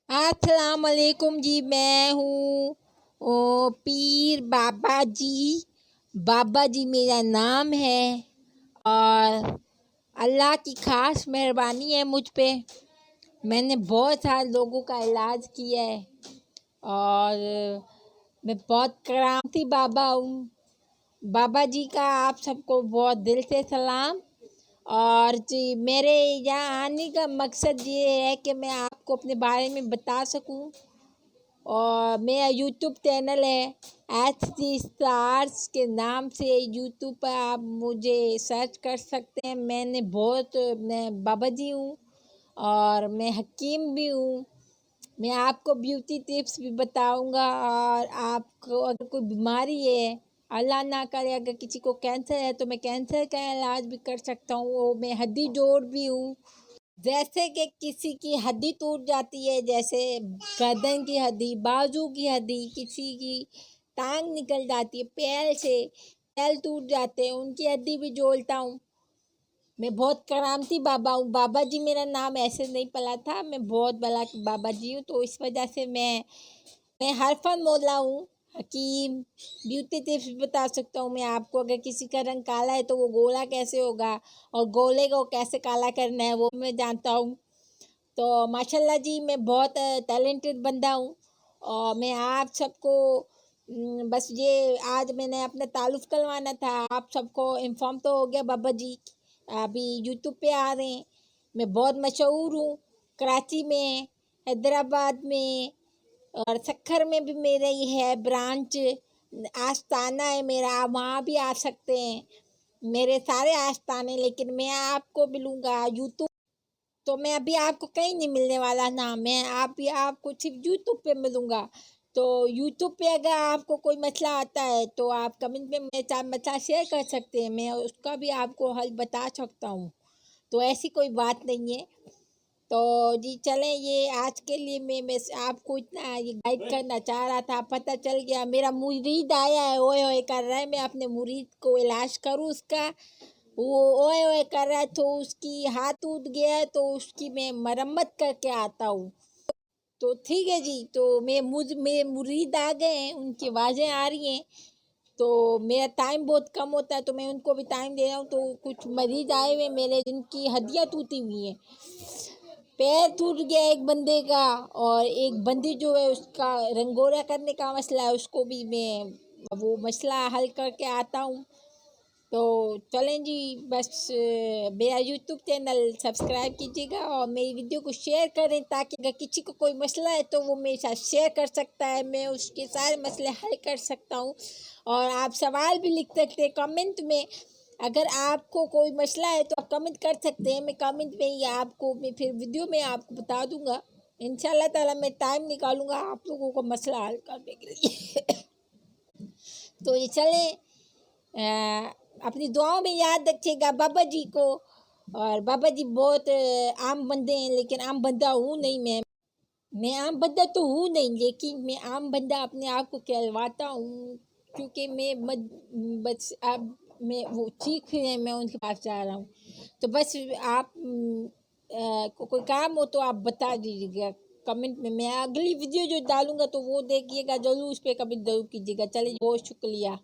अस्सलाम वालेकुम जी। मैं हूँ पीर बाबा जी। बाबा जी मेरा नाम है और अल्लाह की ख़ास मेहरबानी है मुझ पे। मैंने बहुत सारे लोगों का इलाज किया है और मैं बहुत करामती बाबा हूँ। बाबा जी का आप सबको बहुत दिल से सलाम। और जी मेरे यहाँ आने का मकसद ये है कि मैं आपको अपने बारे में बता सकूं। और मेरा यूट्यूब चैनल है HD स्टार्स के नाम से। यूट्यूब पर आप मुझे सर्च कर सकते हैं। मैं बाबा जी हूँ और मैं हकीम भी हूँ। मैं आपको ब्यूटी टिप्स भी बताऊंगा। और आपको अगर कोई बीमारी है, अल्लाह ना करे अगर किसी को कैंसर है, तो मैं कैंसर का इलाज भी कर सकता हूँ। वो मैं हड्डी जोड़ भी हूँ। जैसे कि किसी की हड्डी टूट जाती है, जैसे गर्दन की हड्डी, बाजू की हड्डी, किसी की टांग निकल जाती है, पैर से पैर टूट जाते हैं, उनकी हड्डी भी जोड़ता हूँ। मैं बहुत करामती बाबा हूँ। बाबा जी मेरा नाम ऐसे नहीं पला था, मैं बहुत बड़ा बाबा जी हूँ। तो इस वजह से मैं हरफन मौला हूँ, हकीम। ब्यूटी टिप्स भी बता सकता हूँ मैं आपको। अगर किसी का रंग काला है तो वो गोरा कैसे होगा और गोले को कैसे काला करना है वो मैं जानता हूँ। तो माशाल्लाह जी मैं बहुत टैलेंटेड बंदा हूँ। और मैं आप सबको बस ये आज मैंने अपना ताल्लुक़ करवाना था। आप सबको इन्फॉर्म तो हो गया बाबा जी अभी यूट्यूब पे आ रहे हैं। मैं बहुत मशहूर हूँ कराची में, हैदराबाद में और सक्खर में भी मेरा ये है ब्रांच। आस्ताना है मेरा, आप वहाँ भी आ सकते हैं। मेरे सारे आस्ताने, लेकिन मैं आपको मिलूँगा यूट्यूब। तो मैं अभी आपको कहीं नहीं मिलने वाला ना, मैं आपको सिर्फ यूट्यूब पे मिलूँगा। तो यूट्यूब पे अगर आपको कोई मसला आता है तो आप कमेंट में मेरे साथ मसला शेयर कर सकते हैं, मैं उसका भी आपको हल बता सकता हूँ। तो ऐसी कोई बात नहीं है। तो जी चलें, ये आज के लिए मैं आपको इतना ये गाइड करना चाह रहा था। पता चल गया मेरा मुरीद आया है, ओए ओए कर रहा है। मैं अपने मुरीद को इलाज करूँ उसका, वो ओए ओए कर रहा है तो उसकी हाथ टूट गया है तो उसकी मैं मरम्मत करके आता हूँ। तो ठीक है जी। तो मेरे मुरीद आ गए हैं, उनकी आवाज़ें आ रही हैं। तो मेरा टाइम बहुत कम होता है तो मैं उनको भी टाइम दे रहा हूँ। तो कुछ मरीज आए हुए मेरे जिनकी हड्डियाँ टूटी हुई हैं। पैर टूट गया एक बंदे का, और एक बंदी जो है उसका रंगोरा करने का मसला है, उसको भी मैं वो मसला हल करके आता हूँ। तो चलें जी, बस मेरा यूट्यूब चैनल सब्सक्राइब कीजिएगा और मेरी वीडियो को शेयर करें, ताकि अगर किसी को कोई मसला है तो वो मेरे साथ शेयर कर सकता है, मैं उसके सारे मसले हल कर सकता हूँ। और आप सवाल भी लिख सकते हैं कमेंट में। अगर आपको कोई मसला है तो आप कमेंट कर सकते हैं, मैं कमेंट में ही आपको मैं फिर वीडियो में आपको बता दूंगा। इंशाल्लाह ताला मैं टाइम निकालूंगा आप लोगों को मसला हल करने के लिए। तो ये चलें, अपनी दुआओं में याद रखिएगा बाबा जी को। और बाबा जी बहुत आम बंदे हैं, लेकिन आम बंदा हूँ नहीं मैं आम बंदा तो हूँ नहीं, लेकिन मैं आम बंदा अपने आप को कहलवाता हूँ। क्योंकि बस अब मैं वो ठीक है, मैं उनके पास जा रहा हूँ। तो बस आप को कोई काम हो तो आप बता दीजिएगा कमेंट में। मैं अगली वीडियो जो डालूंगा तो वो देखिएगा ज़रूर, उस पर कमेंट ज़रूर कीजिएगा। चलिए, बहुत शुक्रिया।